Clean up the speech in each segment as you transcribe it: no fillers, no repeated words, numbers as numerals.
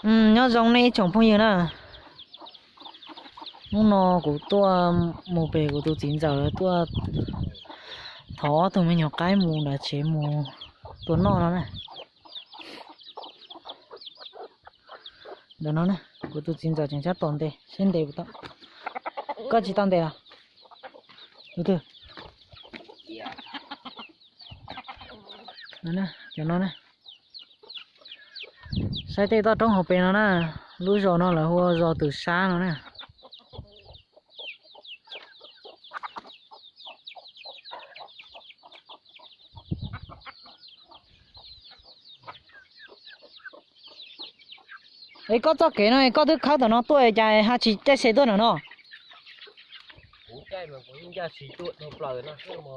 nhớ giống này trồng phong nhiêu nè nó của tôi một bề của tôi chín giờ là tôi thỏ tôi mới nhọc cái mù là chế mù tôi nó này đó nó này của tôi chín giờ chẳng chắc toàn đây xin đây bữa có chỉ toàn đây à từ từ nó nè cho nó nè sai tay tao trong hộp bên nó nè lúa giò nó là hoa giò từ xa nó nè ấy có cho cái này có thứ khác nó tuổi dài hai chỉ chạy xe tuổi nữa nó chạy mà cũng ra chỉ tuổi nó lời nó chứ mà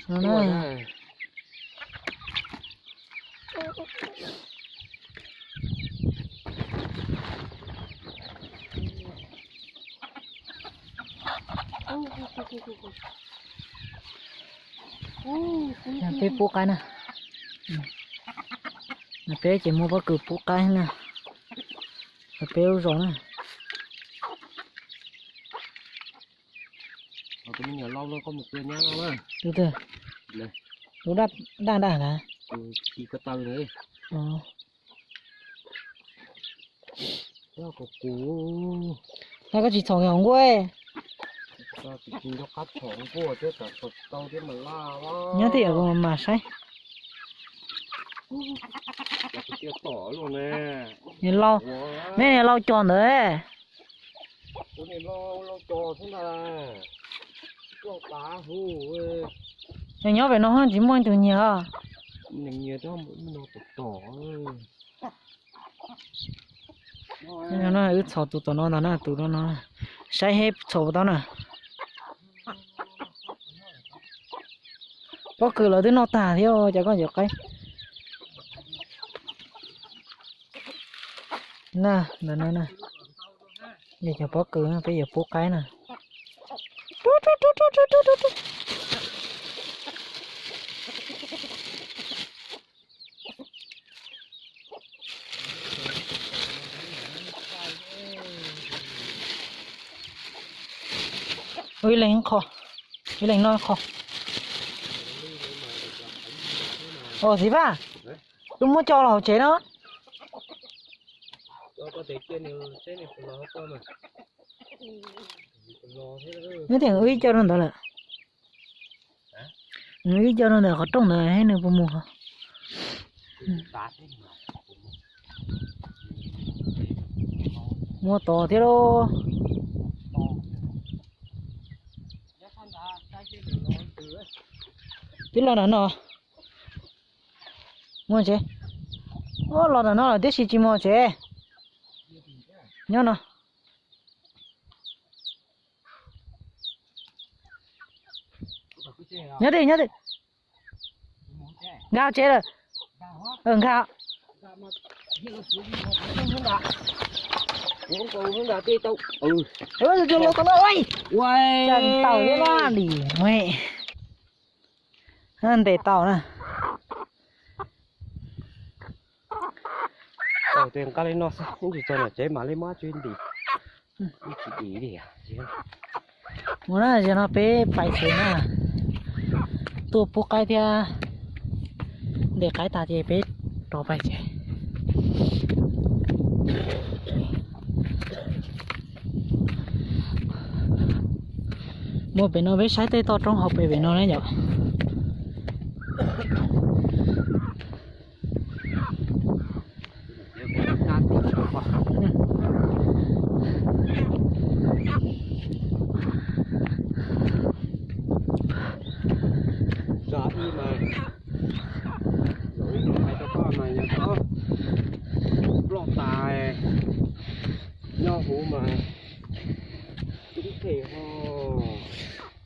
nó nè bé bố cái nè bé chỉ mua bao cử bố cái nè bé rồi nè cái mình lâu nó có một cái nhá đâu á từ từ này nó đang hả chỉ có tàu đấy nó có cú nó có chỉ trồng hồng quê nó chỉ nó cắt trồng của chứ cả tàu thế mà la quá nhớ thì ở mà sai cái kia tỏ luôn nè nhìn lâu mấy này lâu tròn đấy cái này lâu tròn thế này lâu cá hú nhưng nhớ về nó hơn chỉ muốn từ nhiều nhiều đó nó tỏ nhưng nó ít sọt tụi nó nè tụi nó sai hết sọt đó nè có cửa là nó tả theo chả có gì cái nè giờ cho bó cửa bây giờ bó cái nè ui lên kho ui lên nó kho ồ gì ba đúng muốn cho là chế đó có thể trên này nó có mà nếu thì uy cho nó đó là uy cho nó là có trồng này hay là có mua hả mua to thế đó biết là nó mua chứ ô là nó là để xí mua chứ nhớ nó nhớ đi ngao chế rồi ngao cũng còn hướng ra tê tâu rồi cho nó con ơi quay chẳng tàu thế ba đi mẹ hơn để tàu nè đầu tiên cái này nó cũng chỉ cho là chế mà lấy má chuyên đi chỉ đi à muốn là cho nó bé phải chế nè tua bốc cái thia để cái ta chế bé đó phải chế mua bên nó bé sái tê to trong hộp bên nó đấy nhở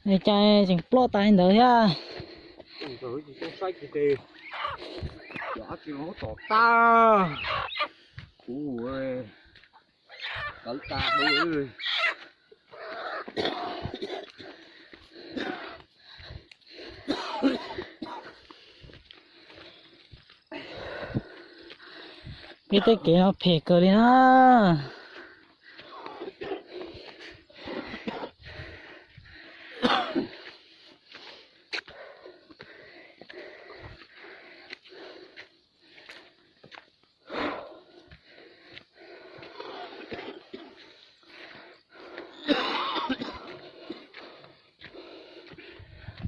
này trai chỉnh plot tay nữa nha rồi thì không sai gì thì giả kêu nó tọt ta ui cỡ ta ơi biết tới kia nó phê cơ đi nó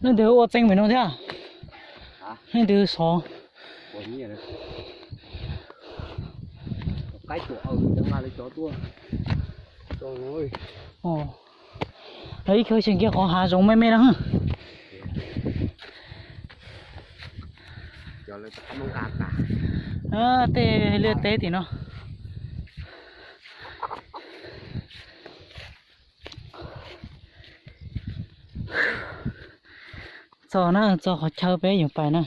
nó đều ở trên mình không thế à? Nó đều sò. Ủa như vậy đấy. Cái chỗ chẳng là lấy chó tua. Trời ơi. Ồ. Đấy khơi trên kia có hà giống mấy mấy đó hả? Giờ lấy tao mong cả. À, tê lừa tê thì nó. Cho họ chơi bé dùng bài nè.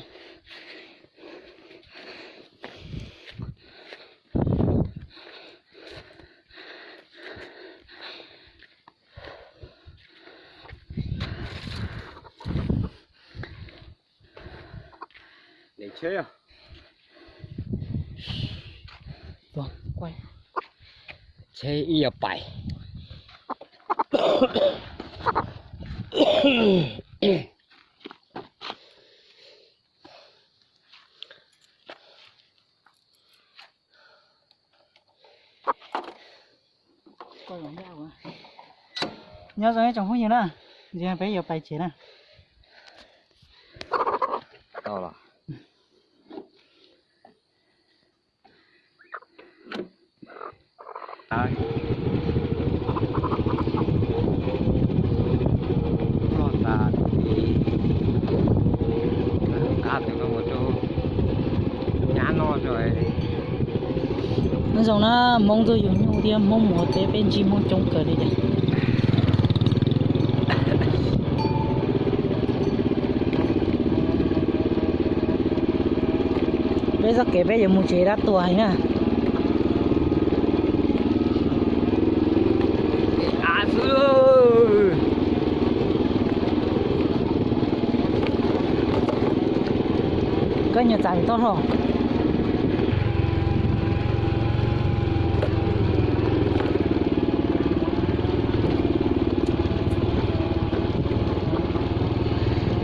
Để chơi à? Vâng, quay. Chơi y ở bài. Coi bóng đeo quá. Nhớ rồi chồng không nhiều nữa. Giờ bé giờ bài chế nè. Đâu là? Đây. Con ta thì cá từ con một chỗ nhá nó rồi. Nó giống nó mong tôi dùng nhiều thì mong một tế bên chi mong trông cờ đi chứ. Bây giờ kể bây giờ một chế đã tuổi nè. À sư. Cái nhà chạy tốt không?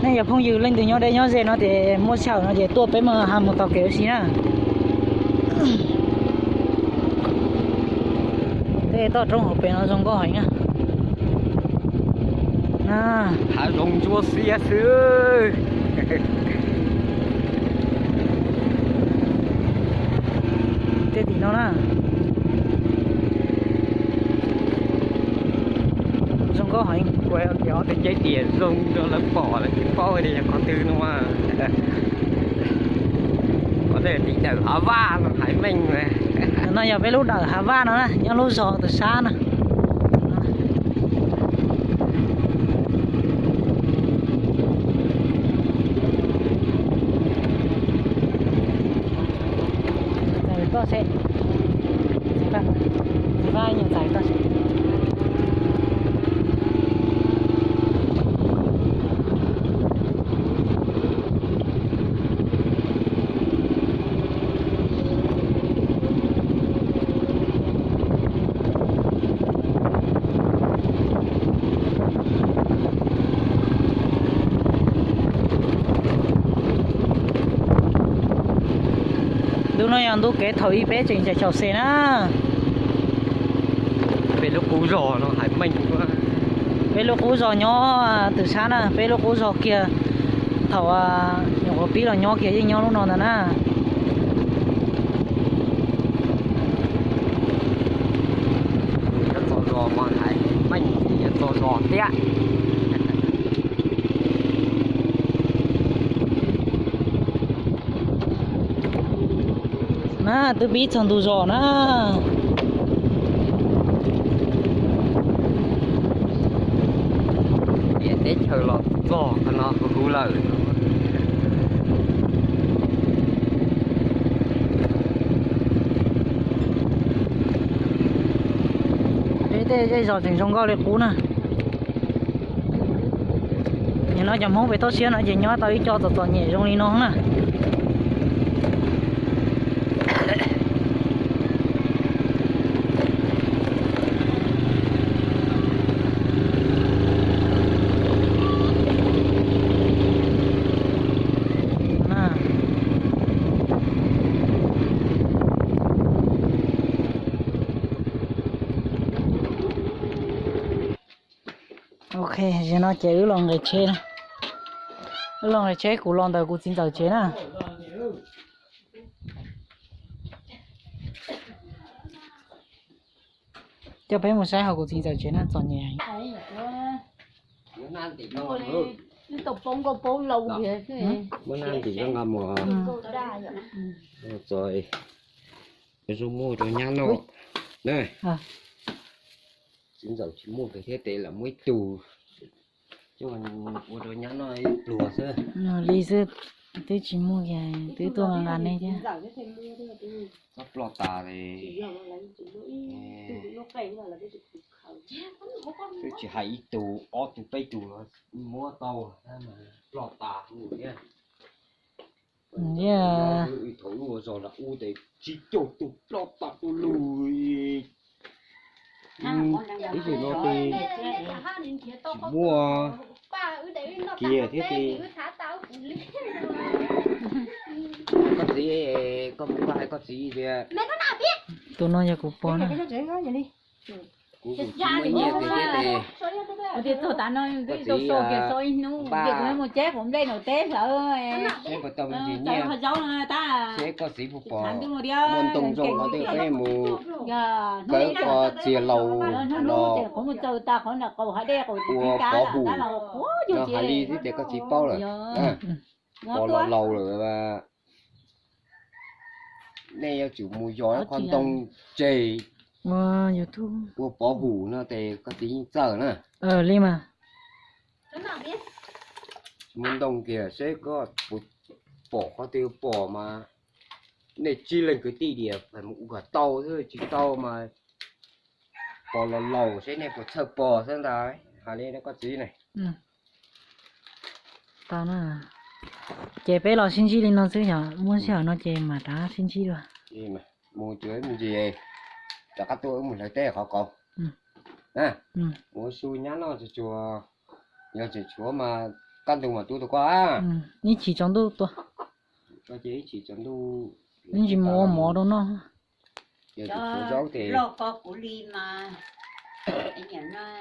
Nên giờ không dừng lên từ nhau đây nhau dễ nó để mua chảo nó để tua bé mà hàng một tàu kéo xí nè. Thế tao trong hộp bé nó trong có hỏi nha. À. Thả rồng chúa xía sư. Thế thì nó nè. Trong có hỏi Quay kéo cái dây tiền rồng cho nó bỏ lại cái phôi đi có tư nó mà. Có thể tí đỡ hóa va mà phải mình mà. nó giờ với lúc đỡ Hà Va nó nè, nhưng lúc giò từ xa nè. Rồi to sẽ vai nhiều giải to sẽ. Đúng rồi, anh cái thổi bé chỉnh chạy chào xe na. Về lúc cú rò nó hải mình quá. Bé lúc cú giò nhỏ từ xa nè, bé lúc cú giò kia thầu nhỏ bí là nhỏ kia với nhỏ lúc nào nè nè. Rất rò mà hải mình thì rò tét. Nè, tôi biết thằng tù giò nè. Để chờ lọt rò nó hú lời. Thế giò chỉnh trong cao để cú nè. nhưng nó chậm không phải tốt xíu nó chỉ nhớ tao ý cho tao nhẹ trong đi nó nè ok giờ nó chế lon người chế nè lon người chế của lon đời của chính tàu chế nè cho bé một sai học của chính tàu chế nè chọn nhẹ Bữa nay thì nó ngầm hơn. Nó tập bông có bông lâu vậy chứ. Bữa nay thì nó ngầm mà. Rồi. Cái số mua cho nhăn nó. Này. Xin dầu chỉ mua cái thế tệ là mấy tù. Chứ còn mua cho nhăn nó lùa sơ. Lý sư tôi chỉ mua cái tôi tuần ngàn này chứ Sắp lọt tà thì tôi chỉ hay ít tù, ót tù tây tù mua tàu mà lọt tà ngủ nhá. yeah Thổi ngồi rồi là u để chỉ chỗ tù lọt tà tù lùi. Cái gì nó thì chỉ mua kia thế thì có gì có một vài có gì thì tôi nói cho cụ bò nè cũng chỉ mới nhiều cái thế thì Thì tôi ta nói cái tôi số kia số nó việc nó một chết cũng đây nổi tết rồi. sẽ có tông gì Tại nhỉ họ giấu là ta. sẽ có sĩ phục bò Thằng môn đi mua tông rồng có thể phải mù Dạ. cái có chia lầu Nó nó có một châu ta khỏi là cầu hải đe cầu của cá bỏ là hủ ta là quá nó nhiều hai ly thì để có chỉ bao rồi bỏ lầu lầu rồi và này chủ mùi gió con tông chè YouTube của bỏ hủ nó thì có tí giờ nữa Lim à môn tông kia sẽ có bỏ có tiêu bỏ mà để chi lên cái tỉ địa phải một cả tàu thôi chỉ tàu mà bỏ lầu lầu sẽ này của sơ bò xem đấy hà đây nó có gì này tao nè chế bé lo xin chi lên nó chứ nhở muốn xẻo nó chế mà đã xin chi rồi gì mà mua chuối mua gì cho các tôi một lấy té khó cầu nè mua xui nhá nó chỉ chùa nhớ chỉ chúa mà căn tùng mà tôi quá ní chỉ trong đâu tôi cho chị chỉ chọn đu ní chỉ mò đâu nó giờ chỉ chúa giấu thì lo có của ly mà anh nhận nó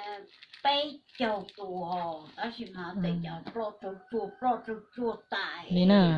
bay châu tù hồ đó xin họ để cho pro chua tài lý nè